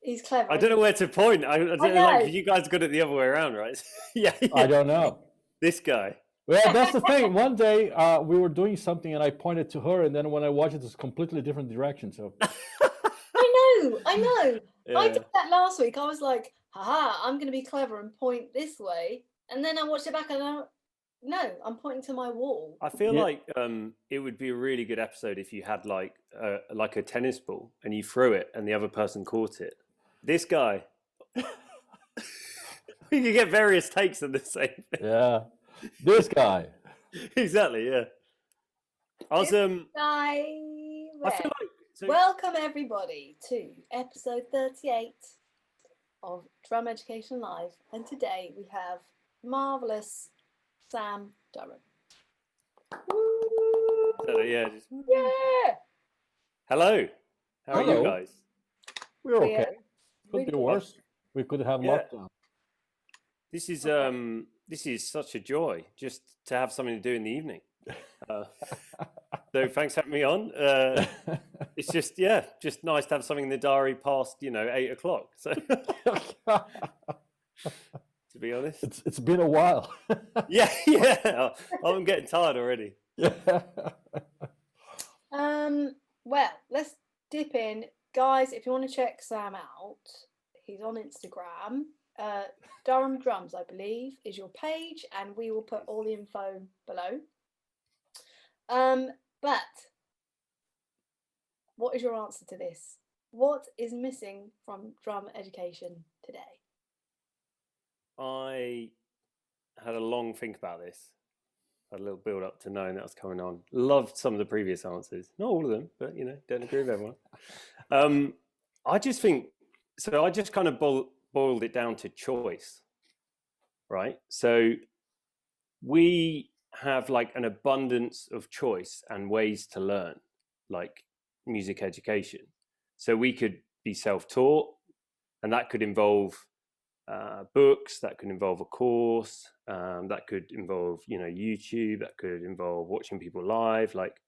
He's clever. I don't know where to point. I don't know. Like, you guys got it the other way around, right? Yeah. I don't know. This guy. Well, that's the thing. One day we were doing something and I pointed to her, and then when I watched it, it's completely different direction. So I know. Yeah. I did that last week. I was like, haha, I'm going to be clever and point this way. And then I watched it back and I'm pointing to my wall. I feel like it would be a really good episode if you had like a tennis ball and you threw it and the other person caught it. This guy. We could get various takes on the same thing. Yeah. This guy. Exactly, yeah. I was I feel like welcome everybody to episode 38 of Drum Education Live, and today we have marvellous Sam Durham. Yeah. Yeah. Hello. How are you guys? We're okay. Could be really worse. We could have lockdown. This is such a joy just to have something to do in the evening. So thanks for having me on. It's just nice to have something in the diary past 8 o'clock. So to be honest, it's been a while. yeah. I'm getting tired already. Well, let's dip in, guys. If you want to check Sam out, he's on Instagram. Durham Drums, I believe, is your page, and we will put all the info below. But what is your answer to this? What is missing from drum education today? I had a long think about this. Had a little build up to knowing that was coming on. Loved some of the previous answers. Not all of them, but don't agree with everyone. I just think so. I just kind of boiled it down to choice, right? So we have like an abundance of choice and ways to learn, like music education. So we could be self-taught, and that could involve books, that could involve a course, that could involve YouTube, that could involve watching people live, like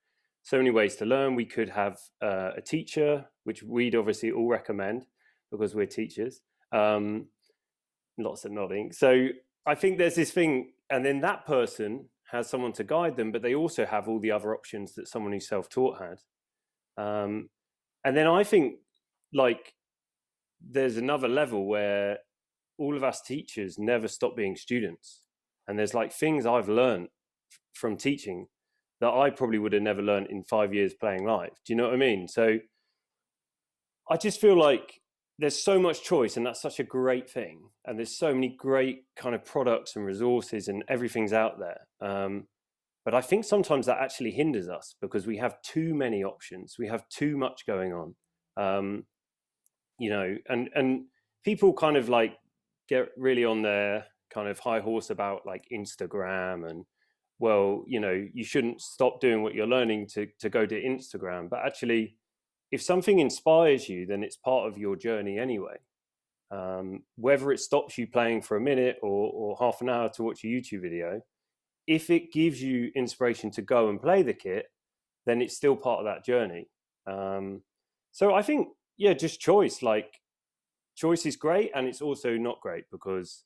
so many ways to learn. We could have a teacher, which we'd obviously all recommend because we're teachers. Lots of nodding. So I think there's this thing, and then that person has someone to guide them, but they also have all the other options that someone who's self-taught had. And then I think like there's another level where all of us teachers never stop being students, and there's like things I've learned from teaching that I probably would have never learned in 5 years playing live. Do you know what I mean? So I just feel like there's so much choice, and that's such a great thing. And there's so many great kind of products and resources, and everything's out there. But I think sometimes that actually hinders us because we have too many options. We have too much going on. And people kind of like get really on their kind of high horse about like Instagram and, well, you shouldn't stop doing what you're learning to go to Instagram. But actually, if something inspires you, then it's part of your journey anyway. Whether it stops you playing for a minute or half an hour to watch a YouTube video, if it gives you inspiration to go and play the kit, then it's still part of that journey. So I think, just choice. Like, choice is great, and it's also not great because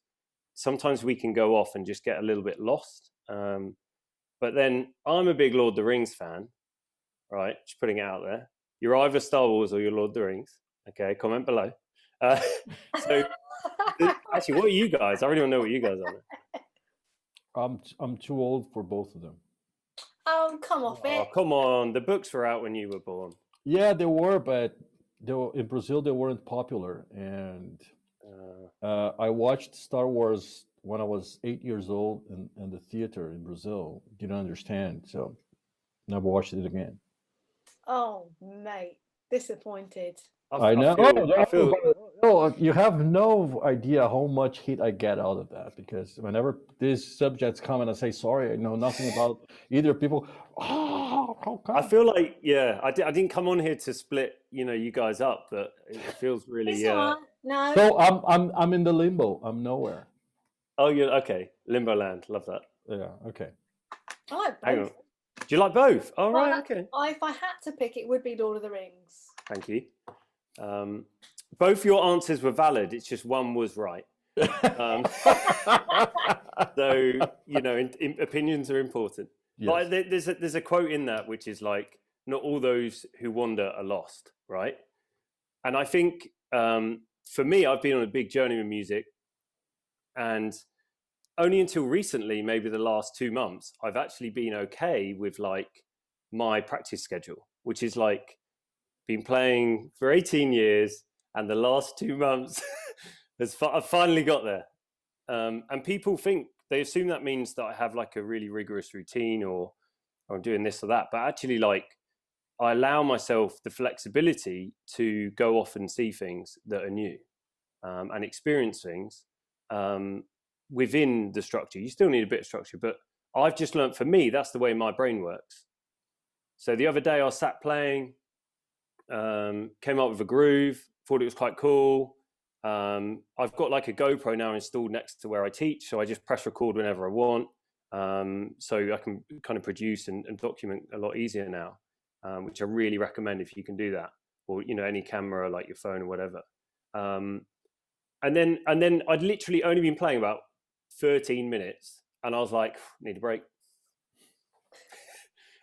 sometimes we can go off and just get a little bit lost. But then I'm a big Lord of the Rings fan, right? Just putting it out there. You're either Star Wars or you're Lord of the Rings. Okay, comment below. So actually, what are you guys? I really want to know what you guys are. I'm too old for both of them. Oh, come off it. Oh, come on. The books were out when you were born. Yeah, they were, but in Brazil they weren't popular. And I watched Star Wars when I was 8 years old in the theater in Brazil. Didn't understand, so never watched it again. Oh, mate, disappointed. I know. You have no idea how much heat I get out of that, because whenever these subjects come and I say, sorry, I know nothing about either, people, I feel like, I didn't come on here to split, you guys up, but it feels really, No. So I'm in the limbo. I'm nowhere. Oh, you're okay. Limbo land. Love that. Yeah. Okay. I like both. Hang on. Do you like both? Right. Okay. If I had to pick, it would be Lord of the Rings. Thank you. both your answers were valid. It's just one was right. So, you know, opinions are important. Yes. But there's a quote in that which is like, not all those who wander are lost, right? And I think for me, I've been on a big journey with music, and only until recently, maybe the last 2 months, I've actually been okay with like my practice schedule, which is like been playing for 18 years, and the last 2 months I've finally got there. And people think, they assume that means that I have like a really rigorous routine or I'm doing this or that. But actually, like, I allow myself the flexibility to go off and see things that are new and experience things within the structure. You still need a bit of structure, but I've just learned, for me, that's the way my brain works. So the other day I sat playing, came up with a groove, thought it was quite cool. I've got like a GoPro now installed next to where I teach, so I just press record whenever I want. So I can kind of produce and document a lot easier now, which I really recommend if you can do that, or, you know, any camera like your phone or whatever. And then I'd literally only been playing about 13 minutes, and I was like, need a break.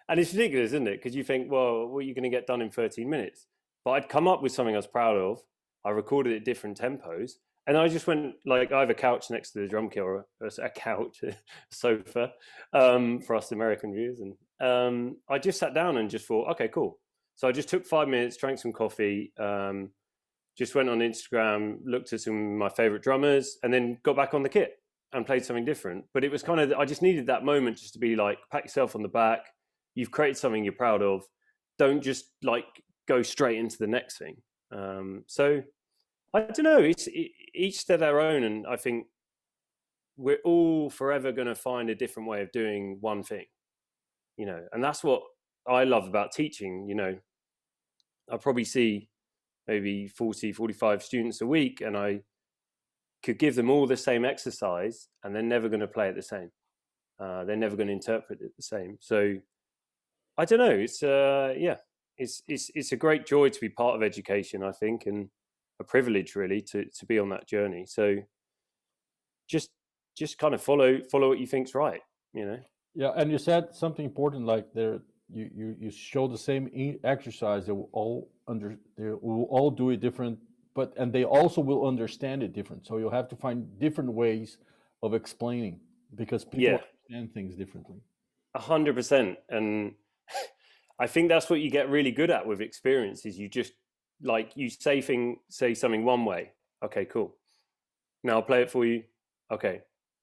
And it's ridiculous, isn't it? Because you think, well, what are you going to get done in 13 minutes? But I'd come up with something I was proud of. I recorded at different tempos, and I just went, like, I have a couch next to the drum kit, or a couch, a sofa, for us American viewers. And I just sat down and just thought, okay, cool. So I just took 5 minutes, drank some coffee, just went on Instagram, looked at some of my favorite drummers, and then got back on the kit and played something different. But it was kind of, I just needed that moment just to be like, pat yourself on the back. You've created something you're proud of. Don't just like go straight into the next thing. So I don't know, it's each to their own. And I think we're all forever going to find a different way of doing one thing, you know, and that's what I love about teaching. You know, I probably see maybe 40, 45 students a week, and I could give them all the same exercise, and they're never going to play it the same. They're never going to interpret it the same. So I don't know. It's it's a great joy to be part of education, I think, and a privilege really to be on that journey. So just kind of follow what you think's right, you know. Yeah, and you said something important, like you show the same exercise. They will all do it different, and they also will understand it different. So you'll have to find different ways of explaining, because people understand things differently. 100%. And I think that's what you get really good at with experience, is you just, like, you say something one way. Okay, cool. Now I'll play it for you. Okay,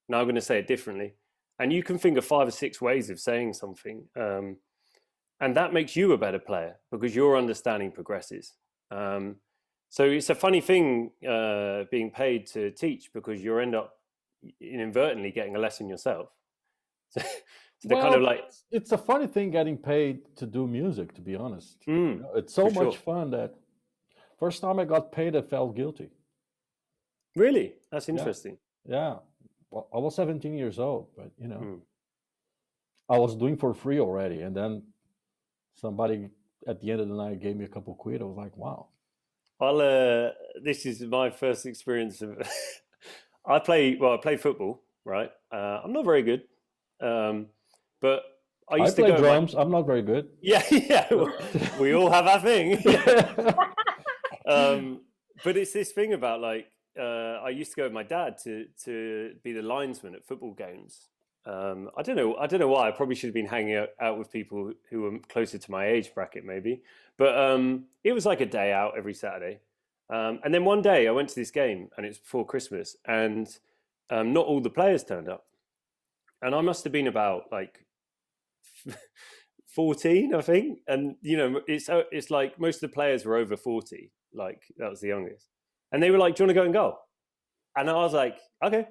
now I'm going to say it differently. And you can think of 5 or 6 ways of saying something. And that makes you a better player, because your understanding progresses. So it's a funny thing being paid to teach, because you end up inadvertently getting a lesson yourself. So they're kind of like, it's a funny thing getting paid to do music, to be honest. You know, it's so much fun that first time I got paid, I felt guilty. Really? That's interesting. Yeah. Well, I was 17 years old, but you know, I was doing for free already. And then somebody at the end of the night gave me a couple quid. I was like, wow. Well, this is my first experience of, I play football, right? I'm not very good. But I used to play go drums. I'm not very good. Yeah. We all have our thing. But it's this thing about, like, I used to go with my dad to be the linesman at football games. I don't know why. I probably should have been hanging out with people who were closer to my age bracket, maybe. But it was like a day out every Saturday. And then one day I went to this game, and it's before Christmas, and not all the players turned up. And I must have been about like 14, I think. And, you know, it's like most of the players were over 40. Like, that was the youngest. And they were like, do you want to go and goal? And I was like, okay.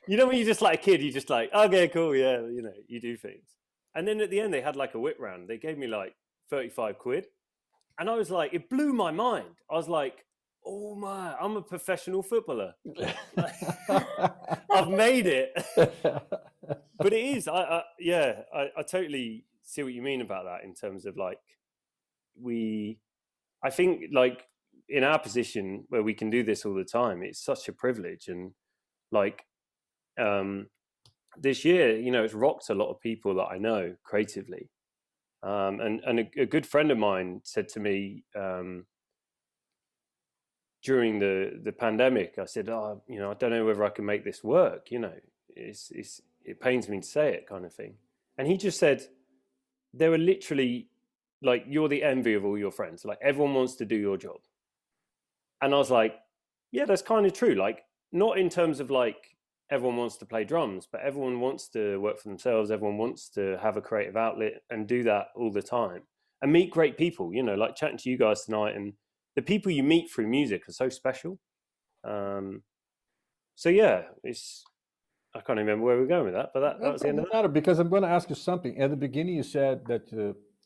You know, when you're just like a kid, you're just like, okay, cool. Yeah. You know, you do things. And then at the end, they had like a whip round. They gave me like 35 quid. And I was like, it blew my mind. I was like, oh my, I'm a professional footballer. I've made it. But it is, I totally see what you mean about that, in terms of like, I think like in our position where we can do this all the time, it's such a privilege. And like this year, you know, it's rocked a lot of people that I know creatively. And a good friend of mine said to me during the pandemic, I said, oh, you know, I don't know whether I can make this work. You know, it pains me to say it, kind of thing. And he just said, they were literally like, you're the envy of all your friends. Like, everyone wants to do your job. And I was like, yeah, that's kind of true. Like, not in terms of like everyone wants to play drums, but everyone wants to work for themselves. Everyone wants to have a creative outlet and do that all the time and meet great people, you know, like chatting to you guys tonight. And the people you meet through music are so special. So yeah, I can't remember where we're going with that, but that was the end of that. Matter, because I'm going to ask you something. At the beginning, you said that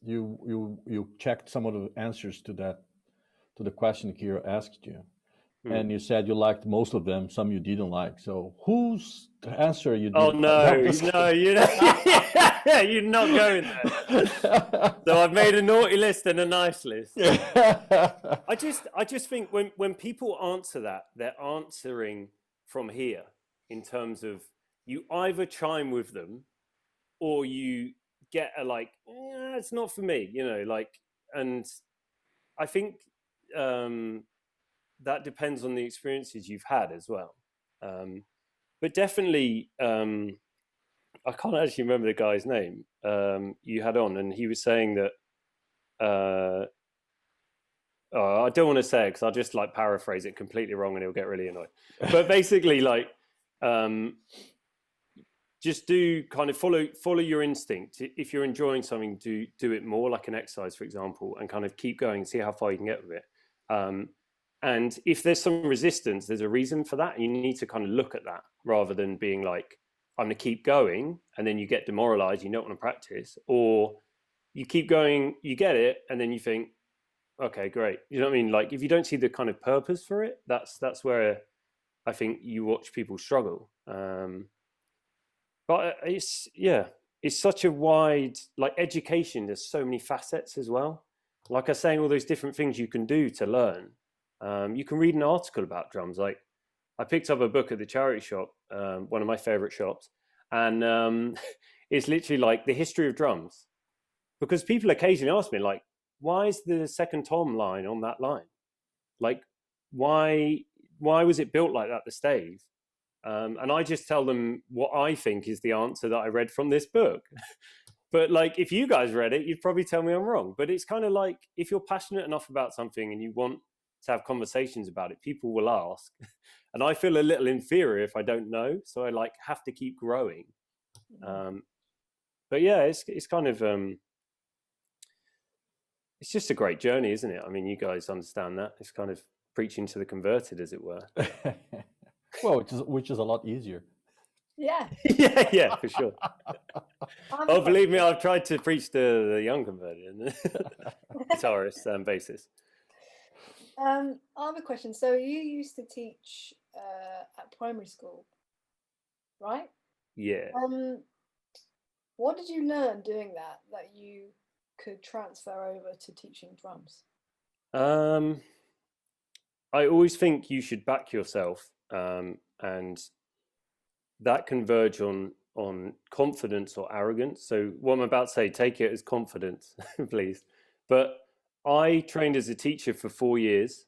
you checked some of the answers to the question Kira asked you, and you said you liked most of them. Some you didn't like. So whose answer you? Oh no, you're not going there. So I've made a naughty list and a nice list. I just think when people answer that, they're answering from here in terms of, you either chime with them or you get a like, it's not for me, you know, like, and I think that depends on the experiences you've had as well. But definitely, I can't actually remember the guy's name you had on, and he was saying that, I don't want to say it because I'll just like paraphrase it completely wrong and he'll get really annoyed. But basically, like, just do kind of follow your instinct. If you're enjoying something, do it more, like an exercise, for example, and kind of keep going, see how far you can get with it. And if there's some resistance, there's a reason for that. You need to kind of look at that rather than being like, I'm going to keep going, and then you get demoralized, you don't want to practice, or you keep going, you get it, and then you think, okay, great. You know what I mean? Like, if you don't see the kind of purpose for it, that's where I think you watch people struggle. But it's such a wide, like, education, there's so many facets as well. Like I was saying, all those different things you can do to learn. You can read an article about drums. Like, I picked up a book at the charity shop, one of my favorite shops, and it's literally like the history of drums. Because people occasionally ask me, like, why is the second tom line on that line? Like, why was it built like that, the stave? And I just tell them what I think is the answer that I read from this book. But like, if you guys read it, you'd probably tell me I'm wrong. But it's kind of like, if you're passionate enough about something and you want to have conversations about it, people will ask. And I feel a little inferior if I don't know. So I like have to keep growing. But yeah, it's kind of, it's just a great journey, isn't it? I mean, you guys understand that. It's kind of preaching to the converted, as it were. Well, which is a lot easier. Yeah. yeah, for sure. Oh, believe me, I've tried to preach to the young converted, guitarist and bassist. I have a question. So you used to teach at primary school, right? Yeah. What did you learn doing that you could transfer over to teaching drums? I always think you should back yourself, and that can verge on confidence or arrogance. So what I'm about to say, take it as confidence, please. But I trained as a teacher for 4 years,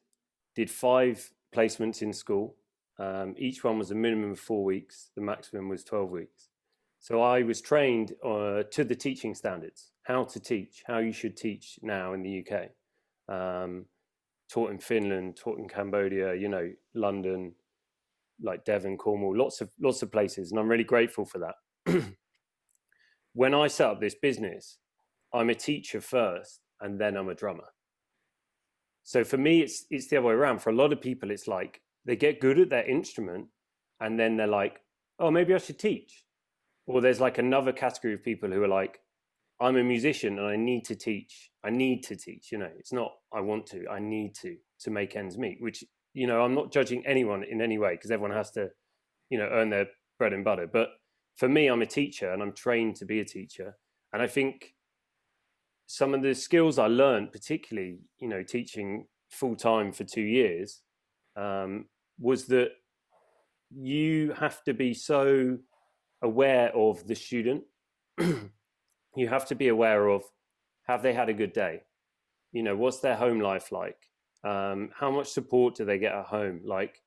did 5 placements in school. Each one was a minimum of 4 weeks. The maximum was 12 weeks. So I was trained to the teaching standards, how to teach, how you should teach now in the UK. Taught in Finland, taught in Cambodia, you know, London, like Devon, Cornwall, lots of places. And I'm really grateful for that. When I set up this business, I'm a teacher first, and then I'm a drummer. So for me, it's the other way around. For a lot of people, it's like they get good at their instrument, and then they're like, oh, maybe I should teach. Or there's like another category of people who are like, I'm a musician and I need to teach. I need to teach, you know, it's not, I want to, I need to make ends meet, which, you know, I'm not judging anyone in any way, because everyone has to, you know, earn their bread and butter. But for me, I'm a teacher and I'm trained to be a teacher. And I think some of the skills I learned, particularly, you know, teaching full time for 2 years, was that you have to be so aware of the student. You have to be aware of, have they had a good day? You know, what's their home life like? How much support do they get at home? Like,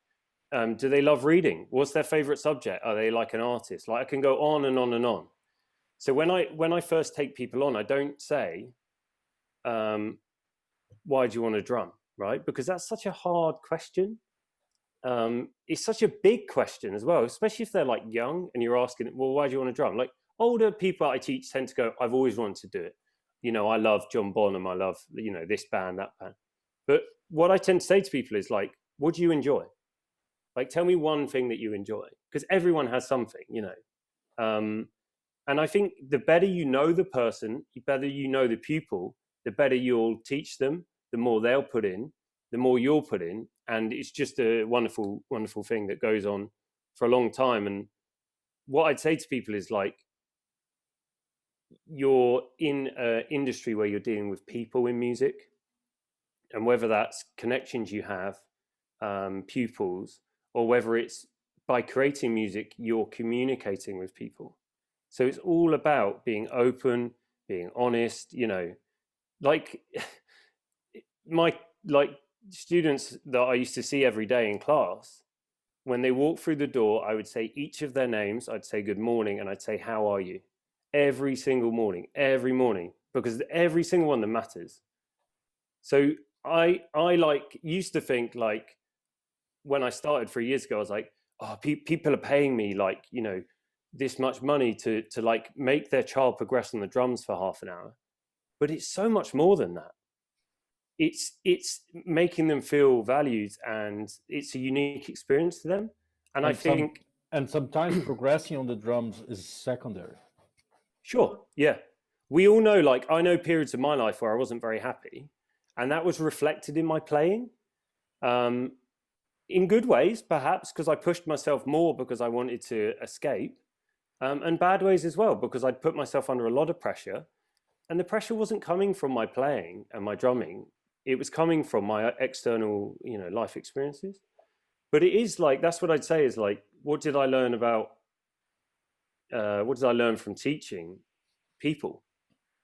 do they love reading? What's their favorite subject? Are they like an artist? Like, I can go on and on and on. So when I first take people on, I don't say, why do you want to drum? Right? Because that's such a hard question. It's such a big question as well, especially if they're like young and you're asking, well, why do you want to drum? Like, older people I teach tend to go, I've always wanted to do it. You know, I love John Bonham. I love, you know, this band, that band. But what I tend to say to people is like, what do you enjoy? Like, tell me one thing that you enjoy, because everyone has something, you know. And I think the better you know the person, the better you know the pupil, the better you'll teach them, the more they'll put in, the more you'll put in. And it's just a wonderful, wonderful thing that goes on for a long time. And what I'd say to people is like, you're in an industry where you're dealing with people in music, and whether that's connections you have, pupils, or whether it's by creating music, you're communicating with people. So it's all about being open, being honest, you know, like my students that I used to see every day in class, when they walk through the door, I would say each of their names, I'd say good morning, and I'd say, how are you? Every single morning, because every single one of them matters. So I like used to think, like, when I started 3 years ago, I was like, oh, people are paying me like, you know, this much money to like make their child progress on the drums for half an hour. But it's so much more than that. It's making them feel valued, and it's a unique experience to them. And I think, and sometimes progressing on the drums is secondary. Sure, yeah. We all know, like, I know periods of my life where I wasn't very happy, and that was reflected in my playing. In good ways, perhaps, because I pushed myself more because I wanted to escape, and bad ways as well, because I'd put myself under a lot of pressure, and the pressure wasn't coming from my playing and my drumming. It was coming from my external, you know, life experiences. But it is like, that's what I'd say is like, what did I learn from teaching? People.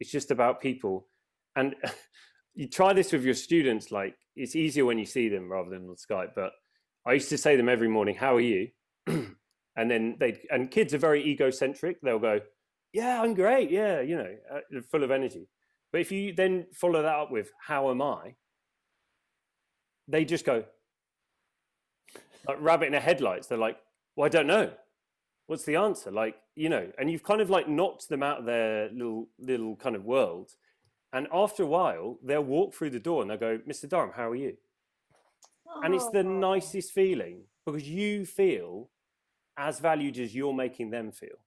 It's just about people. And you try this with your students, like, it's easier when you see them rather than on Skype. But I used to say to them every morning, how are you? And then and kids are very egocentric. They'll go, yeah, I'm great. Yeah, you know, full of energy. But if you then follow that up with, how am I? They just go, like rabbit in the headlights. They're like, well, I don't know. What's the answer? Like, you know, and you've kind of like knocked them out of their little kind of world. And after a while, they'll walk through the door and they'll go, Mr. Durham, how are you? Oh. And it's the nicest feeling, because you feel as valued as you're making them feel.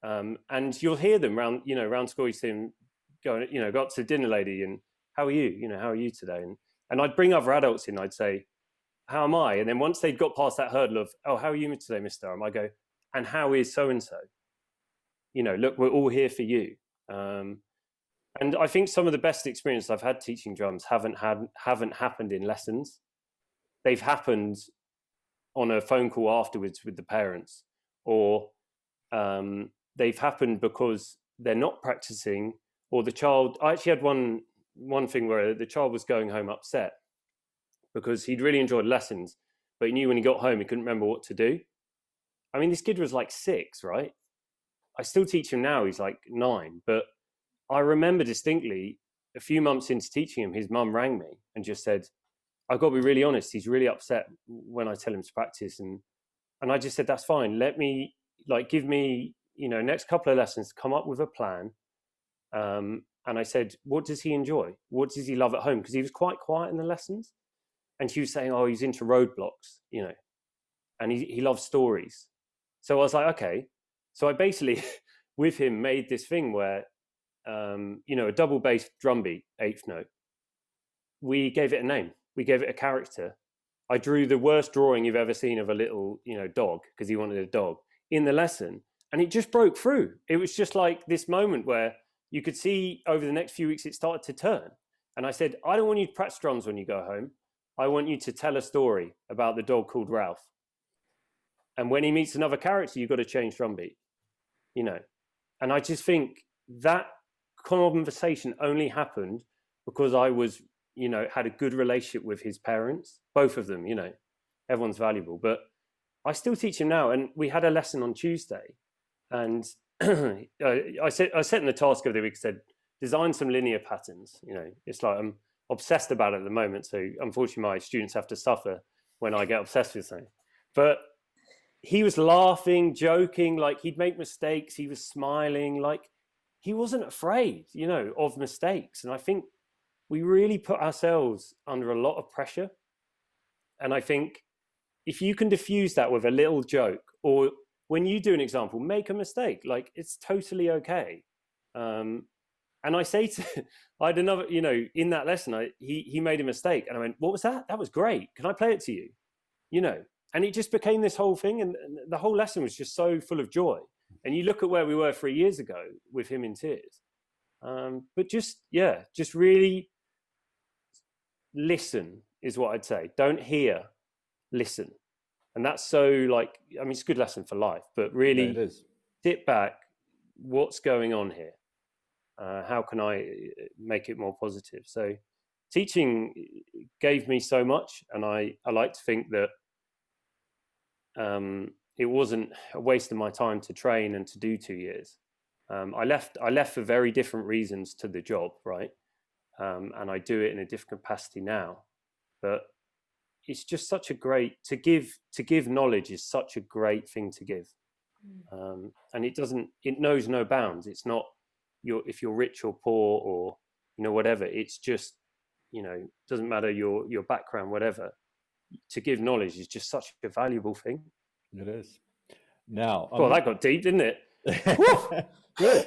And you'll hear them round school. You see them going, you know, go up to the dinner lady and, how are you? You know, how are you today? And I'd bring other adults in. I'd say, how am I? And then once they'd got past that hurdle of, oh, how are you today, Mr. Durham? I go, and how is so-and-so? You know, look, we're all here for you. And I think some of the best experiences I've had teaching drums haven't happened in lessons. They've happened on a phone call afterwards with the parents, or they've happened because they're not practicing, or the child. I actually had one thing where the child was going home upset because he'd really enjoyed lessons, but he knew when he got home he couldn't remember what to do. I mean, this kid was like 6, right? I still teach him now. He's like 9, but I remember distinctly a few months into teaching him, his mum rang me and just said, I've got to be really honest, he's really upset when I tell him to practice. And I just said, that's fine. Let me, like, give me, you know, next couple of lessons, come up with a plan. And I said, what does he enjoy? What does he love at home? Because he was quite quiet in the lessons. And she was saying, oh, he's into roadblocks, you know, and he loves stories. So I was like, okay. So I basically, with him, made this thing where, you know, a double bass drum beat, 8th note. We gave it a name. We gave it a character. I drew the worst drawing you've ever seen of a little, you know, dog, because he wanted a dog, in the lesson. And it just broke through. It was just like this moment where you could see over the next few weeks, it started to turn. And I said, I don't want you to practice drums when you go home. I want you to tell a story about the dog called Ralph. And when he meets another character, you've got to change drum beat, you know. And I just think that conversation only happened because I was, you know, had a good relationship with his parents, both of them, you know. Everyone's valuable. But I still teach him now. And we had a lesson on Tuesday. And I set in the task of the week, said, design some linear patterns. You know, it's like I'm obsessed about it at the moment. So unfortunately, my students have to suffer when I get obsessed with something. But he was laughing, joking, like he'd make mistakes. He was smiling, like he wasn't afraid, you know, of mistakes. And I think we really put ourselves under a lot of pressure. And I think if you can diffuse that with a little joke, or when you do an example, make a mistake, like it's totally okay. And I say to, I had another, you know, in that lesson, he made a mistake, and I went, "What was that? That was great. Can I play it to you?" You know, and it just became this whole thing, and the whole lesson was just so full of joy. And you look at where we were 3 years ago with him in tears, but just really listen is what I'd say. Don't hear, listen, and that's so like, I mean, it's a good lesson for life, but really sit back. What's going on here? How can I make it more positive? So teaching gave me so much, and I like to think that it wasn't a waste of my time to train and to do 2 years. I left for very different reasons to the job, right? And I do it in a different capacity now. But it's just such a great, to give knowledge is such a great thing to give. And it knows no bounds. It's not, if you're rich or poor or, you know, whatever. It's just, you know, doesn't matter your background, whatever. To give knowledge is just such a valuable thing. It is. Now, well, that got deep, didn't it? Good.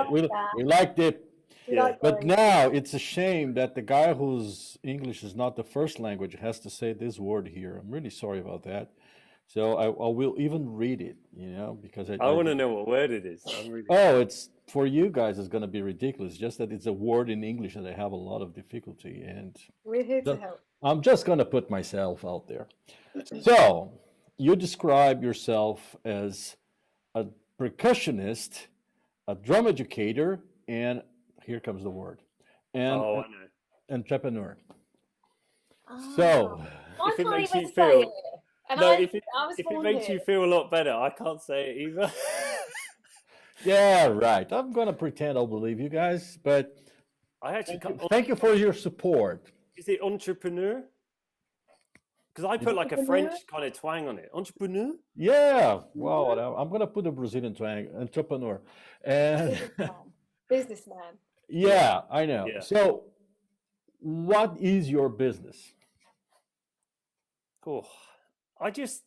We We liked it. Yeah. But now it's a shame that the guy whose English is not the first language has to say this word here. I'm really sorry about that. So I will even read it, you know, because I want to know what word it is. It's for you guys. It's going to be ridiculous. Just that it's a word in English that I have a lot of difficulty, and we're here to help. I'm just going to put myself out there. So you describe yourself as a percussionist, a drum educator, and here comes the word, and I know. entrepreneur. Oh, So I if it can't makes even you say feel, it. And no, I if it born makes here. you feel a lot better, I can't say it either. yeah, right. I'm going to pretend I'll believe you guys, but I actually thank you for your support. Is it entrepreneur? Because I put like a French kind of twang on it. Entrepreneur? Yeah. Well, I'm going to put a Brazilian twang, entrepreneur. And businessman. Yeah, I know. Yeah. So what is your business? Oh, I just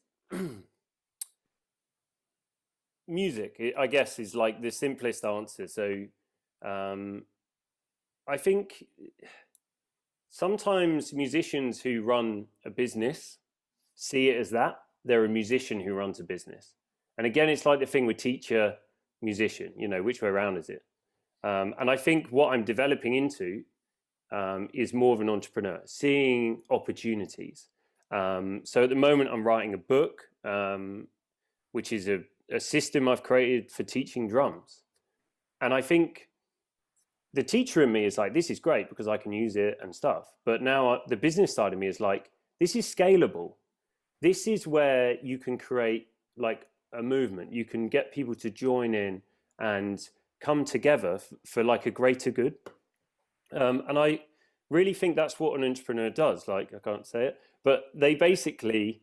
music, I guess, is like the simplest answer. So I think sometimes musicians who run a business see it as that. They're a musician who runs a business. And again, it's like the thing with teacher, musician, you know, which way around is it? And I think what I'm developing into is more of an entrepreneur, seeing opportunities. So at the moment, I'm writing a book, which is a system I've created for teaching drums. And I think the teacher in me is like, this is great because I can use it and stuff. But now the business side of me is like, this is scalable. This is where you can create like a movement. You can get people to join in and come together for like a greater good. And I really think that's what an entrepreneur does. Like, I can't say it, but they basically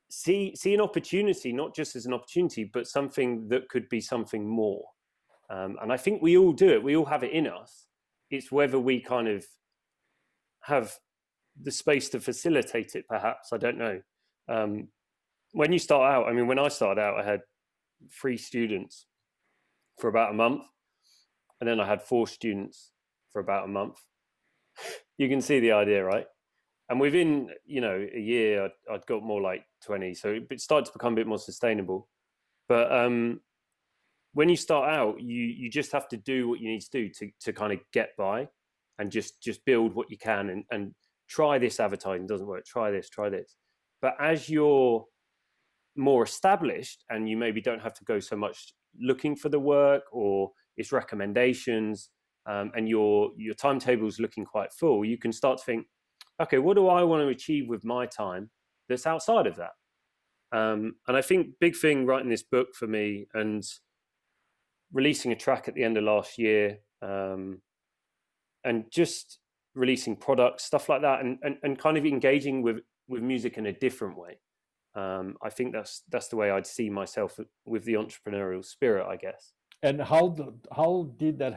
see an opportunity, not just as an opportunity, but something that could be something more. And I think we all do it. We all have it in us. It's whether we kind of have the space to facilitate it, perhaps. I don't know. When you start out, I mean, when I started out, I had 3 students for about a month. And then I had 4 students for about a month. You can see the idea, right? And within, you know, a year, I'd got more like 20. So it started to become a bit more sustainable. But when you start out, you just have to do what you need to do to kind of get by. and just build what you can, and try this advertising, doesn't work, try this. But as you're more established and you maybe don't have to go so much looking for the work, or it's recommendations, and your timetable is looking quite full, you can start to think, okay, what do I want to achieve with my time that's outside of that? And I think big thing writing this book for me, and releasing a track at the end of last year, and just releasing products, stuff like that, and kind of engaging with music in a different way. I think that's the way I'd see myself with the entrepreneurial spirit, I guess. And how did that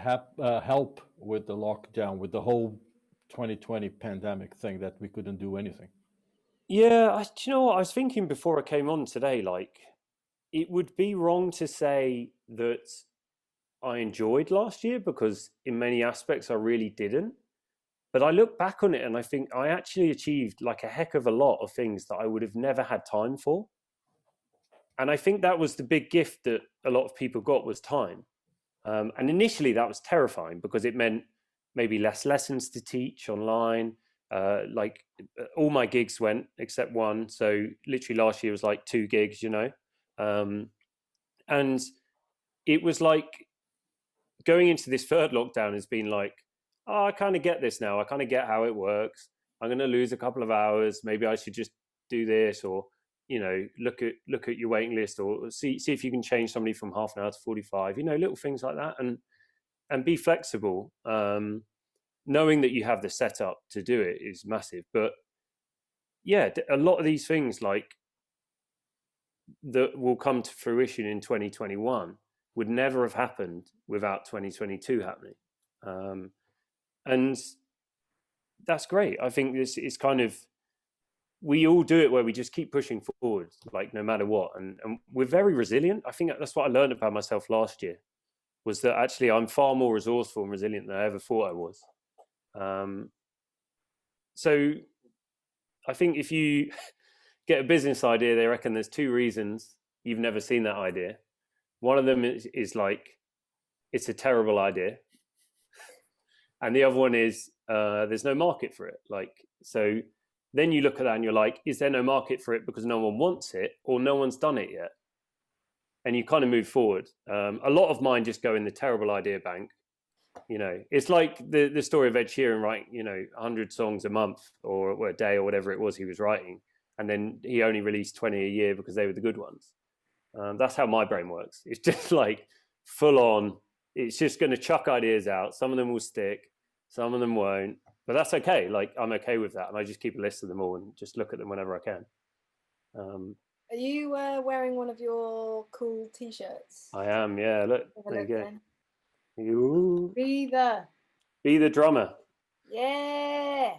help with the lockdown, with the whole 2020 pandemic thing, that we couldn't do anything? Yeah, do you know what I was thinking before I came on today? Like, it would be wrong to say that I enjoyed last year, because in many aspects I really didn't. But I look back on it and I think I actually achieved like a heck of a lot of things that I would have never had time for. And I think that was the big gift that a lot of people got, was time. And initially that was terrifying, because it meant maybe less lessons to teach online. Like all my gigs went except one. So literally last year was like 2 gigs, you know. And it was like going into this third lockdown has been like, oh, I kind of get this now. I kind of get how it works. I'm going to lose a couple of hours. Maybe I should just do this, or, you know, look at your waiting list, or see if you can change somebody from half an hour to 45, you know, little things like that, and be flexible. Knowing that you have the setup to do it is massive. But yeah, a lot of these things like that will come to fruition in 2021 would never have happened without 2022 happening. And that's great. I think this is kind of, we all do it where we just keep pushing forward, like no matter what. And we're very resilient. I think that's what I learned about myself last year, was that actually I'm far more resourceful and resilient than I ever thought I was. So I think if you get a business idea, they reckon there's 2 reasons you've never seen that idea. One of them is like, it's a terrible idea. And the other one is there's no market for it. Like, so then you look at that and you're like, is there no market for it because no one wants it, or no one's done it yet? And you kind of move forward. A lot of mine just go in the terrible idea bank. You know, it's like the story of Ed Sheeran writing, you know, 100 songs a month or a day or whatever it was he was writing. And then he only released 20 a year because they were the good ones. That's how my brain works. It's just like full on. It's just going to chuck ideas out. Some of them will stick, some of them won't, but that's okay. Like, I'm okay with that. And I just keep a list of them all and just look at them whenever I can. Are you wearing one of your cool t-shirts? I am, yeah. Look, there you go. Ooh. Be the drummer. Yeah.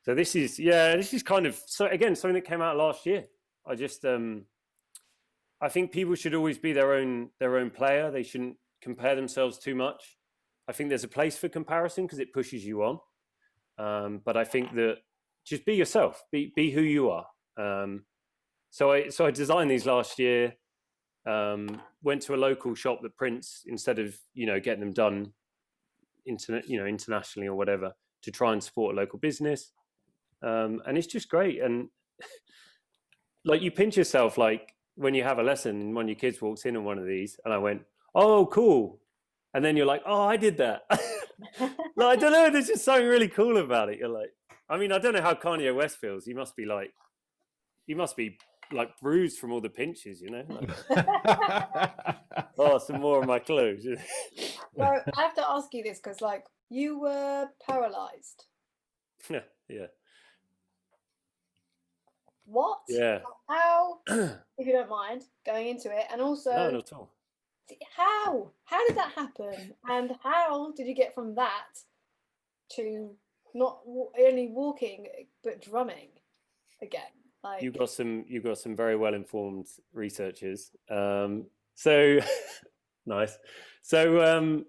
So this is kind of, so again, something that came out last year. I just, I think people should always be their own player. They shouldn't compare themselves too much. I think there's a place for comparison because it pushes you on. But I think that just be yourself, be who you are. So I designed these last year. Went to a local shop that prints, instead of, you know, getting them done internationally or whatever, to try and support a local business. And it's just great. And like, you pinch yourself, like when you have a lesson and one of your kids walks in on one of these and I went, oh, cool. And then you're like, oh, I did that. Like, I don't know, there's just something really cool about it. You're like, I mean, I don't know how Kanye West feels. He must be like bruised from all the pinches, you know? Like, oh, some more of my clothes. Well, I have to ask you this because, like, you were paralyzed. Yeah. What? Yeah. How, if you don't mind going into it, and also, no, not at all. How did that happen, and how did you get from that to not only walking but drumming again? Like, you've got some very well informed researchers. So nice. So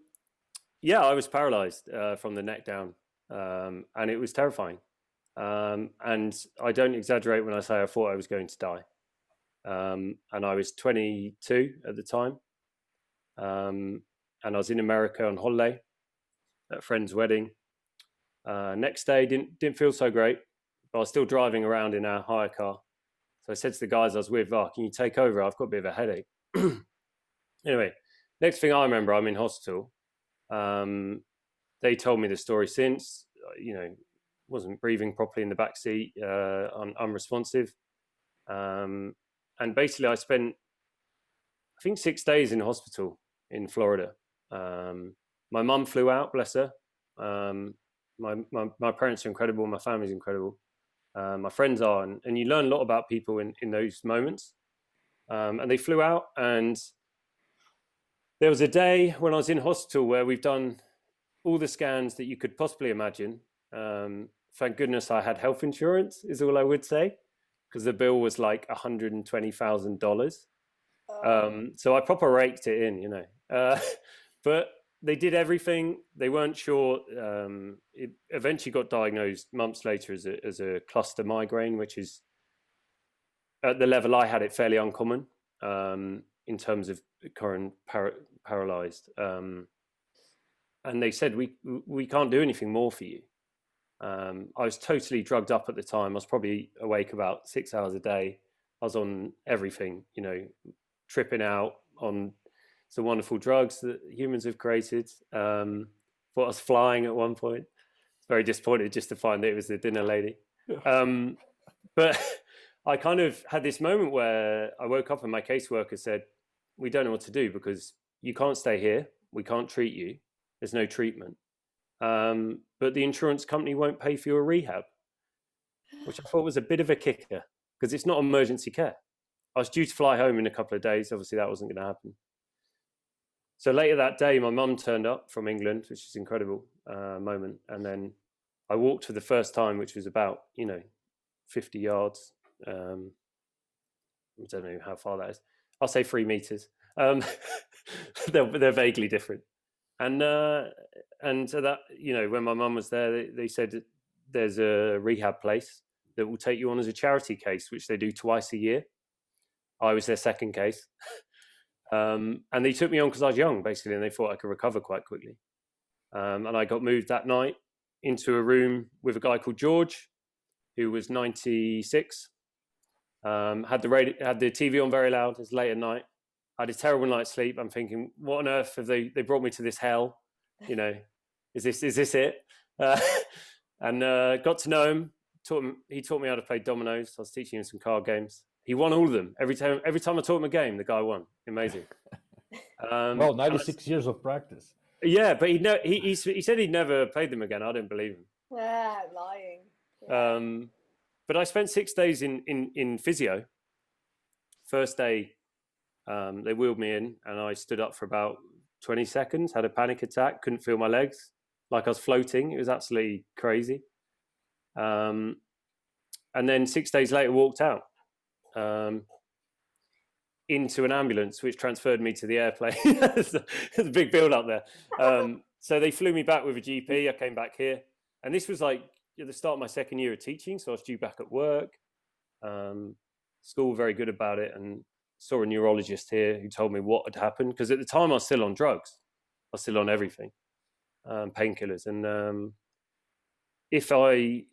yeah, I was paralyzed from the neck down, and it was terrifying. And I don't exaggerate when I say I thought I was going to die. And I was 22 at the time. And I was in America on holiday at a friend's wedding. Next day, didn't feel so great, but I was still driving around in our hire car. So I said to the guys I was with, "Oh, can you take over? I've got a bit of a headache." Anyway, next thing I remember, I'm in hospital. They told me the story since, wasn't breathing properly in the back seat, unresponsive. And basically I spent, I think, 6 days in hospital in Florida. My mum flew out, bless her. My parents are incredible. My family's incredible. My friends are, and you learn a lot about people in those moments. And they flew out, and there was a day when I was in hospital where we've done all the scans that you could possibly imagine. Thank goodness I had health insurance, is all I would say, because the bill was like $120,000. So I proper raked it in, but they did everything. They weren't sure. It eventually got diagnosed months later as a cluster migraine, which is, at the level I had it, fairly uncommon in terms of current paralyzed. And they said, we can't do anything more for you. I was totally drugged up at the time. I was probably awake about 6 hours a day. I was on everything, tripping out on some wonderful drugs that humans have created. Thought I was flying at one point. Very disappointed just to find that it was the dinner lady. But I kind of had this moment where I woke up and my caseworker said, "We don't know what to do because you can't stay here. We can't treat you. There's no treatment. But the insurance company won't pay for your rehab," which I thought was a bit of a kicker because it's not emergency care. I was due to fly home in a couple of days. Obviously, that wasn't going to happen. So later that day, my mum turned up from England, which is an incredible moment. And then I walked for the first time, which was about, 50 yards. I don't know how far that is. I'll say 3 meters. They're vaguely different. And so that, when my mum was there, they said there's a rehab place that will take you on as a charity case, which they do twice a year. I was their second case. And they took me on because I was young, basically, and they thought I could recover quite quickly. And I got moved that night into a room with a guy called George, who was 96. Had the TV on very loud. It was late at night. I had a terrible night's sleep. I'm thinking, what on earth have they brought me to this hell? Is this it? And got to know him. He taught me how to play dominoes. I was teaching him some card games. He won all of them. Every time I taught him a game, the guy won. Amazing. Well, 96 years of practice. Yeah, but he said he'd never played them again. I didn't believe him. Yeah, lying. Yeah. But I spent 6 days in physio. First day, they wheeled me in, and I stood up for about 20 seconds. Had a panic attack. Couldn't feel my legs. Like I was floating. It was absolutely crazy. And then 6 days later, walked out. Into an ambulance, which transferred me to the airplane. There's a big build up there. So they flew me back with a GP. I came back here, and this was like at the start of my second year of teaching, so I was due back at work. School were very good about it, and saw a neurologist here who told me what had happened, because at the time I was still on drugs. I was still on everything, painkillers, and if I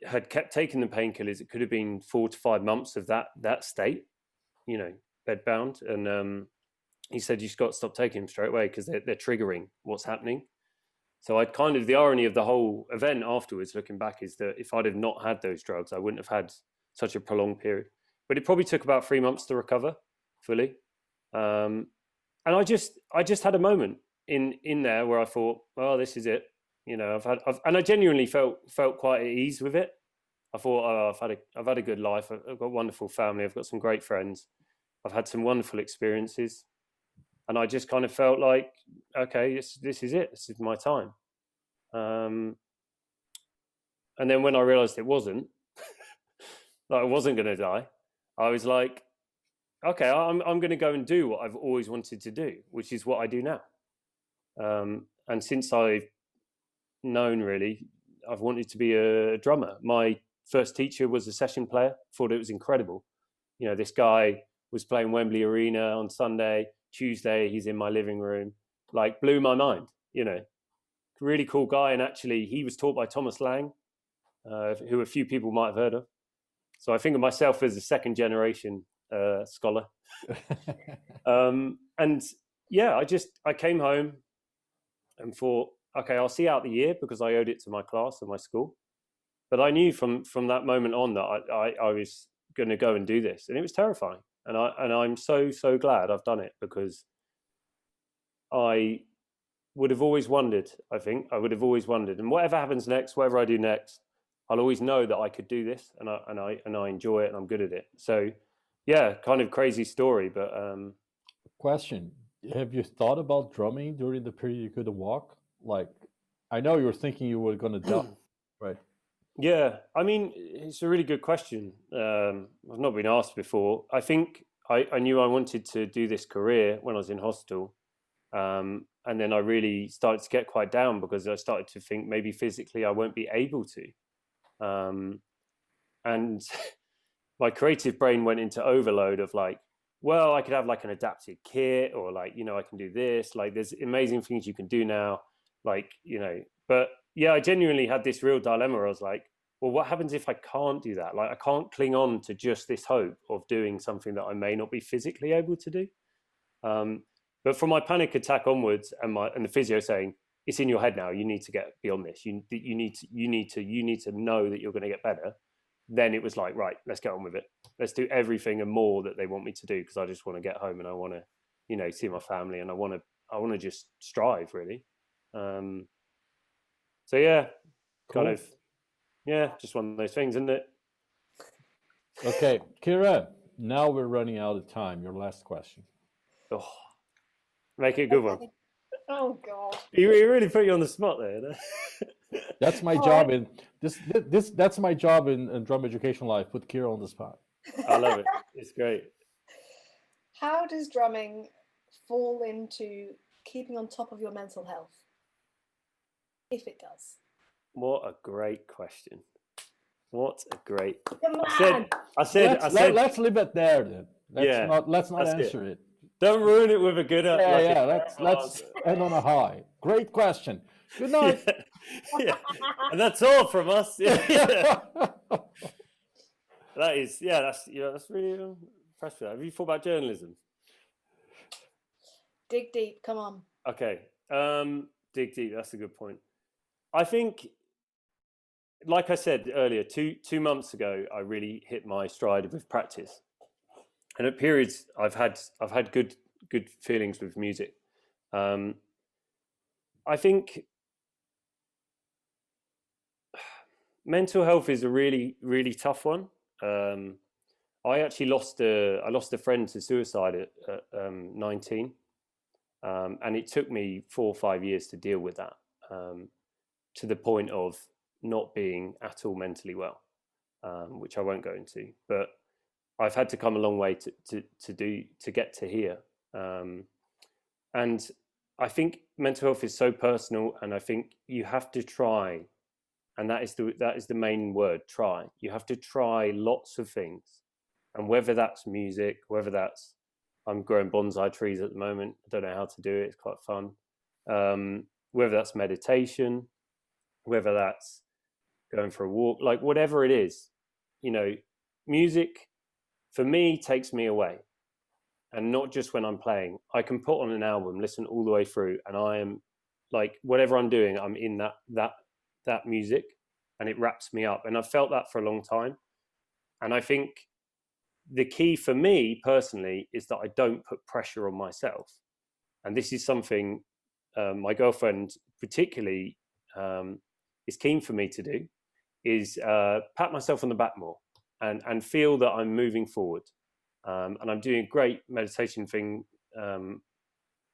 had kept taking the painkillers, it could have been 4 to 5 months of that state, bedbound. And he said, you've got to stop taking them straight away because they're triggering what's happening. So I'd kind of, the irony of the whole event afterwards, looking back, is that if I'd have not had those drugs, I wouldn't have had such a prolonged period. But it probably took about 3 months to recover fully. And I just had a moment in there where I thought, well, this is it. And I genuinely felt quite at ease with it. I thought, oh, I've had a good life. I've got a wonderful family. I've got some great friends. I've had some wonderful experiences, and I just kind of felt like, okay, this is it. This is my time. And then when I realised it wasn't, that I wasn't going to die, I was like, okay, I'm going to go and do what I've always wanted to do, which is what I do now. And since I've known, really, I've wanted to be a drummer. My first teacher was a session player. Thought it was incredible. This guy was playing Wembley Arena on Sunday. Tuesday, he's in my living room. Like, blew my mind. really cool guy, and actually he was taught by Thomas Lang, who a few people might have heard of. So I think of myself as a second generation scholar. And yeah, I came home and thought, okay, I'll see out the year because I owed it to my class and my school. But I knew from that moment on that I was going to go and do this, and it was terrifying. And I'm so glad I've done it, because I would have always wondered. I think I would have always wondered, and whatever happens next, whatever I do next, I'll always know that I could do this, and I enjoy it, and I'm good at it. So, yeah, kind of crazy story, but Question: have you thought about drumming during the period you couldn't walk? Like, I know you were thinking you were going to die, right? yeah, I mean, it's a really good question. I've not been asked before. I think I knew I wanted to do this career when I was in hospital. And then I really started to get quite down, because I started to think maybe physically I won't be able to. And my creative brain went into overload of like, well, I could have like an adapted kit, or like, I can do this. Like, there's amazing things you can do now. Like, but yeah, I genuinely had this real dilemma where I was like, well, what happens if I can't do that? Like, I can't cling on to just this hope of doing something that I may not be physically able to do. But from my panic attack onwards, and the physio saying, it's in your head now, you need to get beyond this. You need to know that you're going to get better. Then it was like, right, let's get on with it. Let's do everything and more that they want me to do, because I just want to get home, and I want to, see my family, and I want to just strive, really. So yeah, Cool. kind of, yeah, just one of those things, isn't it? Okay, Kira, now we're running out of time. Your last question. Oh, make it a good one. Oh God. You really put you on the spot there. That's my job in this. That's my job in drum education life. Put Kira on the spot. I love it. It's great. How does drumming fall into keeping on top of your mental health, if it does? What a great question. What a great. Come on. I said. Let's leave it there then. Let's not answer it. Don't ruin it with a good. Let's end on a high. Great question. Good night. Yeah. And that's all from us. Yeah. That's really impressive. Have you thought about journalism? Dig deep. Come on. Okay. Dig deep. That's a good point. I think, like I said earlier, two months ago, I really hit my stride with practice, and at periods I've had good feelings with music. I think mental health is a really, really tough one. I actually lost a friend to suicide at 19, and it took me 4 or 5 years to deal with that, to the point of not being at all mentally well, which I won't go into. But I've had to come a long way to get to here, and I think mental health is so personal, and I think you have to try. And that is the main word, try. You have to try lots of things. And whether that's music, whether that's, I'm growing bonsai trees at the moment. I don't know how to do it. It's quite fun. Whether that's meditation, whether that's going for a walk, like whatever it is, music for me takes me away. And not just when I'm playing. I can put on an album, listen all the way through, and I am like, whatever I'm doing, I'm in that music, and it wraps me up. And I've felt that for a long time. And I think the key for me personally is that I don't put pressure on myself. And this is something my girlfriend particularly is keen for me to do, is pat myself on the back more and feel that I'm moving forward. And I'm doing a great meditation thing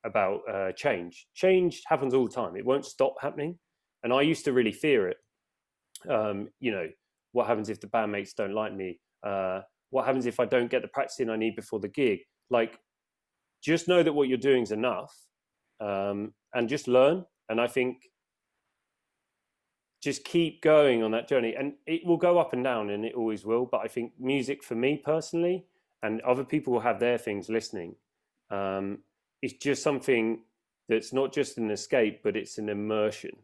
about change. Change happens all the time. It won't stop happening. And I used to really fear it. What happens if the bandmates don't like me? What happens if I don't get the practice in I need before the gig? Like, just know that what you're doing is enough, and just learn. And I think just keep going on that journey, and it will go up and down, and it always will. But I think music for me personally, and other people will have their things listening, it's just something that's not just an escape, but it's an immersion.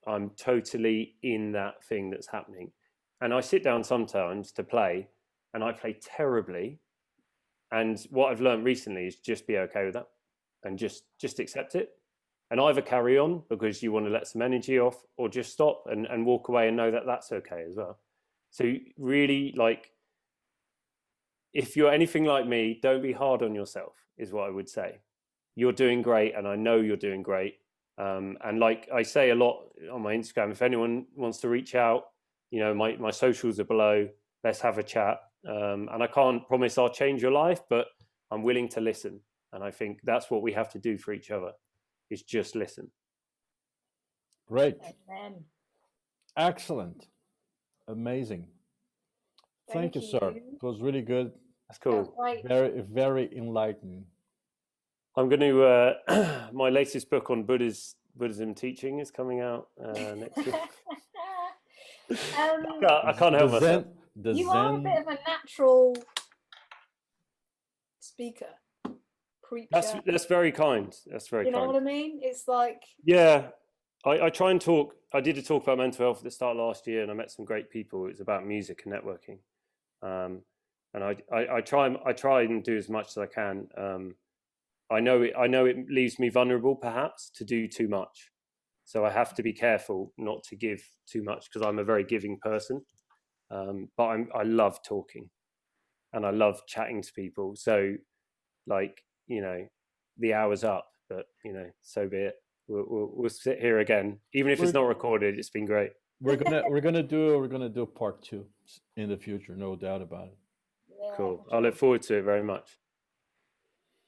I'm totally in that thing that's happening. And I sit down sometimes to play, and I play terribly. And what I've learned recently is just be okay with that, and just accept it, and either carry on because you want to let some energy off, or just stop and walk away and know that that's okay as well. So really, like, if you're anything like me, don't be hard on yourself, is what I would say. You're doing great, and I know you're doing great. And like I say a lot on my Instagram, if anyone wants to reach out, you know, my socials are below. Let's have a chat. And I can't promise I'll change your life, but I'm willing to listen. And I think that's what we have to do for each other, is just listen. Great. Amen. Excellent. Amazing. Thank you, sir. It was really good. That's cool. Very, very enlightening. I'm going to, my latest book on Buddhism teaching is coming out next week. I can't help myself. You are a bit of a natural speaker, preacher. That's very kind. That's very kind. You know what I mean? It's like... Yeah. I try and talk. I did a talk about mental health at the start of last year, and I met some great people. It was about music and networking. And I try and do as much as I can. I know it leaves me vulnerable, perhaps, to do too much. So I have to be careful not to give too much, because I'm a very giving person. But I love talking, and I love chatting to people. So, like, you know, the hour's up, but, you know, so be it. We'll sit here again, even if it's not recorded. It's been great. We're gonna do part 2 in the future, no doubt about it. Yeah, cool. I look forward to it very much.